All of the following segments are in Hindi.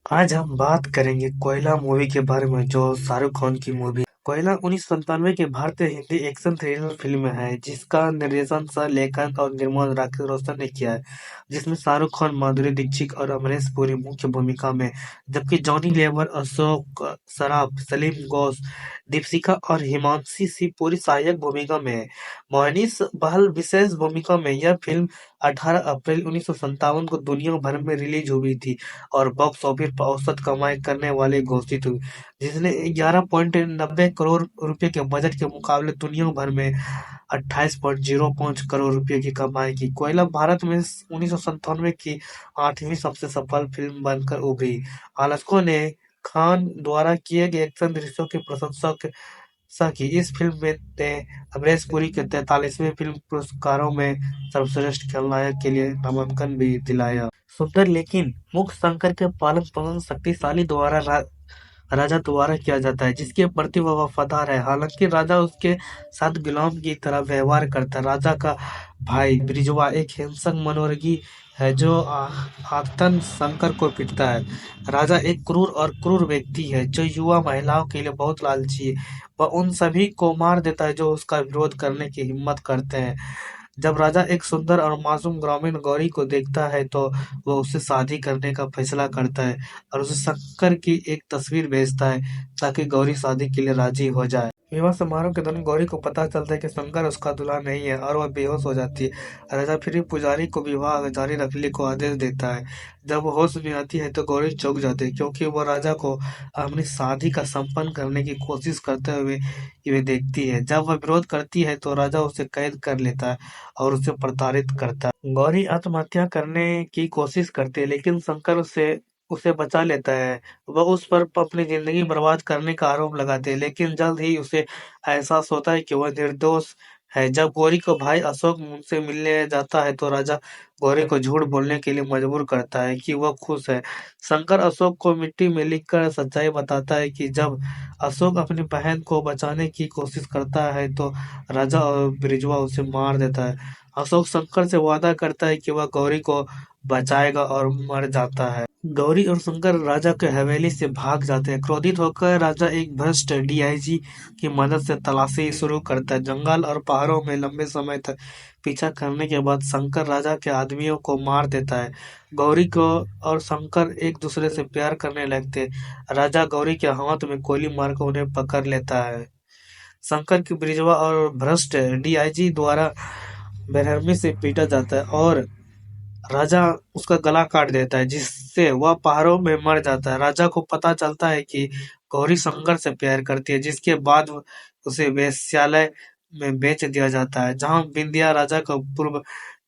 आज हम बात करेंगे कोयला मूवी के बारे में जो शाहरुख खान की मूवी। कोयला 1997 की भारतीय हिंदी एक्शन थ्रिलर फिल्म है जिसका निर्देशन सह लेखन और निर्माण राकेश रोशन ने किया है, जिसमें शाहरुख खान, माधुरी दीक्षित और अमरीश पुरी मुख्य भूमिका में, जबकि जॉनी लीवर, अशोक सराफ, सलीम गौस, दीपिका और हिमांशी सिंह पूरी सहायक भूमिका में है। मोहनीश बहल विशेष भूमिका में। यह फिल्म 18 अप्रैल 1957 को दुनिया भर में रिलीज हुई थी और बॉक्स ऑफिस पर औसत कमाई करने वाली घोषित हुई, जिसने 11.90 करोड़ रुपए के बजट के मुकाबले दुनिया भर में 28.05 करोड़ रुपए की कमाई की। कोयला भारत में 1997 की 8वीं सबसे सफल फिल्म बनकर उभरी। आलोचकों ने खान द्वारा किए गए एक्शन दृश्यों की प्रशंसा की। इस फिल्म में ने अमरीश पुरी के 43वें फिल्म पुरस्कारों में सर्वश्रेष्ठ खलनायक के लिए नामांकन भी दिलाया। सुंदर लेकिन मूक शंकर के पालन पोषण शक्तिशाली द्वारा राजा द्वारा किया जाता है, जिसके प्रति वह वफादार है। हालांकि राजा उसके साथ गुलाम की तरह व्यवहार करता है। राजा का भाई ब्रिजवा एक हिंसक मनोरगी है जो आतन शंकर को पीटता है। राजा एक क्रूर और क्रूर व्यक्ति है जो युवा महिलाओं के लिए बहुत लालची है। वह उन सभी को मार देता है जो उसका विरोध करने की हिम्मत करते हैं। जब राजा एक सुंदर और मासूम ग्रामीण गौरी को देखता है तो वह उससे शादी करने का फैसला करता है और उसे शंकर की एक तस्वीर भेजता है ताकि गौरी शादी के लिए राजी हो जाए। विवाह समारोह के दौरान गौरी को पता चलता है कि शंकर उसका दूल्हा नहीं है और वह बेहोश हो जाती है। राजा फिर पुजारी को विवाह जारी रखने को आदेश देता है। जब वो होश में आती है तो गौरी चौंक जाती है क्योंकि वह राजा को अपनी शादी का संपन्न करने की कोशिश करते हुए वे देखती है। जब वह विरोध करती है तो राजा उसे कैद कर लेता है और उसे प्रताड़ित करता है। गौरी आत्महत्या करने की कोशिश करती है लेकिन शंकर उसे उसे बचा लेता है। वह उस पर अपनी जिंदगी बर्बाद करने का आरोप लगाते हैं लेकिन जल्द ही उसे एहसास होता है कि वह निर्दोष है। जब गौरी को भाई अशोक उनसे मिलने जाता है तो राजा गौरी को झूठ बोलने के लिए मजबूर करता है कि वह खुश है। शंकर अशोक को मिट्टी में लिखकर सच्चाई बताता है कि जब अशोक अपनी बहन को बचाने की कोशिश करता है तो राजा और ब्रिजवा उसे मार देता है। अशोक शंकर से वादा करता है कि वह गौरी को बचाएगा और मर जाता है। गौरी और शंकर राजा के हवेली से भाग जाते हैं। क्रोधित होकर राजा एक भ्रष्ट डीआईजी की मदद से तलाशी शुरू करता है। जंगल और पहाड़ों में लंबे समय तक पीछा करने के बाद शंकर राजा के आदमियों को मार देता है। गौरी को और शंकर एक दूसरे से प्यार करने लगते हैं। राजा गौरी के हाथ में गोली मारकर उन्हें पकड़ लेता है। शंकर की ब्रिजवा और भ्रष्ट डीआईजी द्वारा बेरहमी से पीटा जाता है और राजा उसका गला काट देता है जिससे वह पहाड़ों में मर जाता है। राजा को पता चलता है कि गौरी शंकर से प्यार करती है, जिसके बाद उसे वेश्यालय में बेच दिया जाता है जहां बिंदिया राजा का पूर्व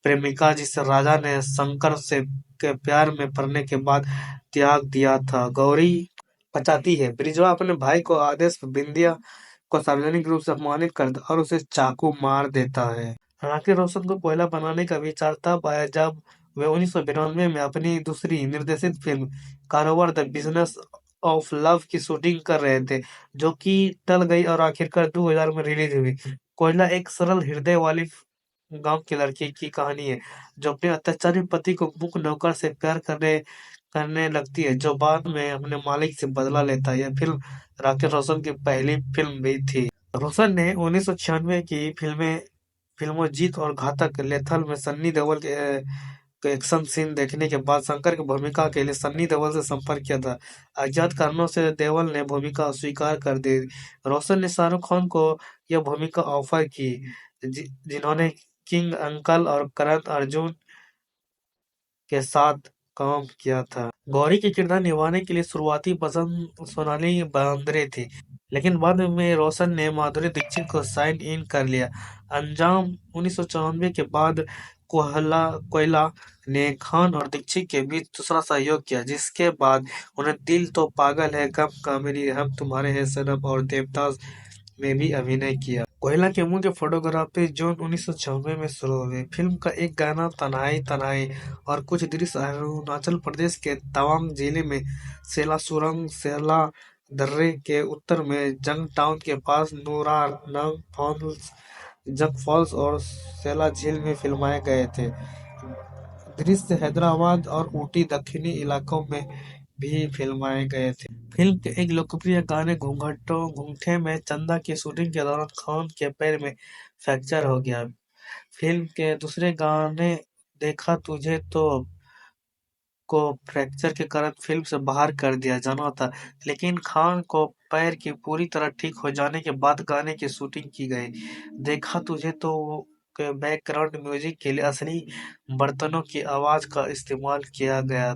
प्रेमिका जिसे राजा ने शंकर से के प्यार में पड़ने के बाद त्याग दिया था। गौरी बचाती है। ब्रिजवा अपने भाई को आदेश पर बिंदिया को सार्वजनिक रूप से अपमानित करता और उसे चाकू मार देता है। राकेश रोशन को कोयला बनाने का विचार तब आया जब वे 1992 में अपनी दूसरी निर्देशित फिल्म कारोबार द बिजनेस ऑफ लव की शूटिंग कर रहे थे, जो कि टल गई और आखिरकार 2000 में रिलीज हुई। कोयला एक सरल हृदय वाली गांव की लड़की की कहानी है जो अपने अत्याचारी पति को मूक नौकर से प्यार करने करने लगती है, जो बाद में अपने मालिक से बदला लेता है। यह फिल्म राकेश रोशन की पहली फिल्म भी थी। रोशन ने 1996 की फिल्मों जीत और घातक लेथल में सन्नी देओल के एक्शन सीन देखने के बाद शंकर की भूमिका के लिए सन्नी देओल से संपर्क किया था। अज्ञात कारणों से देओल ने भूमिका अस्वीकार कर दी। रोशन ने शाहरुख खान को यह भूमिका ऑफर की, जिन्होंने किंग अंकल और करण अर्जुन के साथ काम किया था। गौरी के किरदार निभाने के लिए शुरुआती पसंद सोनाली बेंद्रे थी, लेकिन बाद में रोशन ने माधुरी दीक्षित को साइन इन कर लिया। अंजाम 1994 के बाद कोयला ने खान और दीक्षित के बीच दूसरा सहयोग किया, जिसके बाद उन्हें दिल तो पागल है, गम कॉमेडी, हम तुम्हारे हैं सनम और देवदास में भी अभिनय किया। कोयला के मुंह की फोटोग्राफी जून 1996 में शुरू हुई। फिल्म का एक गाना तन्हाई तन्हाई और कुछ दृश्य अरुणाचल प्रदेश के तवांग जिले में सेला सुरंग, सेला दर्रे के उत्तर में जंग टाउन के पास नूरानंग फॉल्स, जंग फॉल्स और सेला झील में फिल्माए गए थे। दृश्य हैदराबाद और ऊटी दक्षिणी इलाकों में भी फिल्माए गए थे। फिल्म के एक लोकप्रिय गाने घूंघटों घूंघटे में चंदा की शूटिंग के दौरान खान के पैर में फ्रैक्चर हो गया। फिल्म के दूसरे गाने देखा तुझे तो को फ्रैक्चर के कारण फिल्म से बाहर कर दिया जाना था, लेकिन खान को पैर की पूरी तरह ठीक हो जाने के बाद गाने की शूटिंग की गई। देखा तुझे तो के बैकग्राउंड म्यूजिक के लिए असली बर्तनों की आवाज का इस्तेमाल किया गया